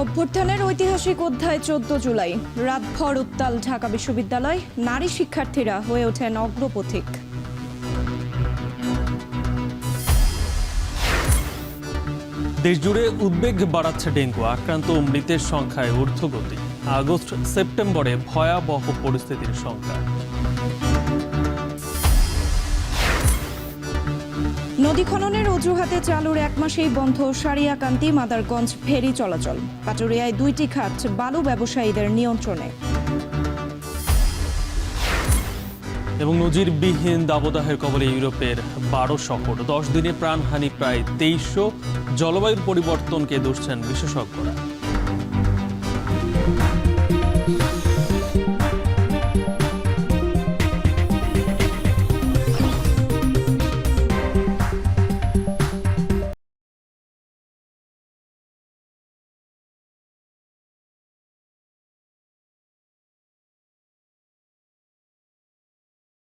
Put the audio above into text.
অভ্যুত্থানের ঐতিহাসিক অধ্যায় 14 জুলাই। রাতভর উত্তাল ঢাকা বিশ্ববিদ্যালয়, নারী শিক্ষার্থীরা হয়ে ওঠেন অগ্রপথিক। দেশজুড়ে উদ্বেগ বাড়াচ্ছে ডেঙ্গু আক্রান্ত ও মৃতের সংখ্যায় ঊর্ধ্বগতি। আগস্ট সেপ্টেম্বরে ভয়াবহ পরিস্থিতির সংখ্যা। নদী খননের অজুহাতে চালুর এক মাসেই বন্ধ সারিয়াকান্দি মাদারগঞ্জ ফেরি চলাচল। পাটুরিয়ায় 2টি ঘাট বালু ব্যবসায়ীদের নিয়ন্ত্রণে। এবং নজিরবিহীন দাবদাহের কবলে ইউরোপের 12 শহর, 10 দিনে প্রাণহানি প্রায় 2300। জলবায়ুর পরিবর্তনকে ধরছেন বিশেষজ্ঞরা।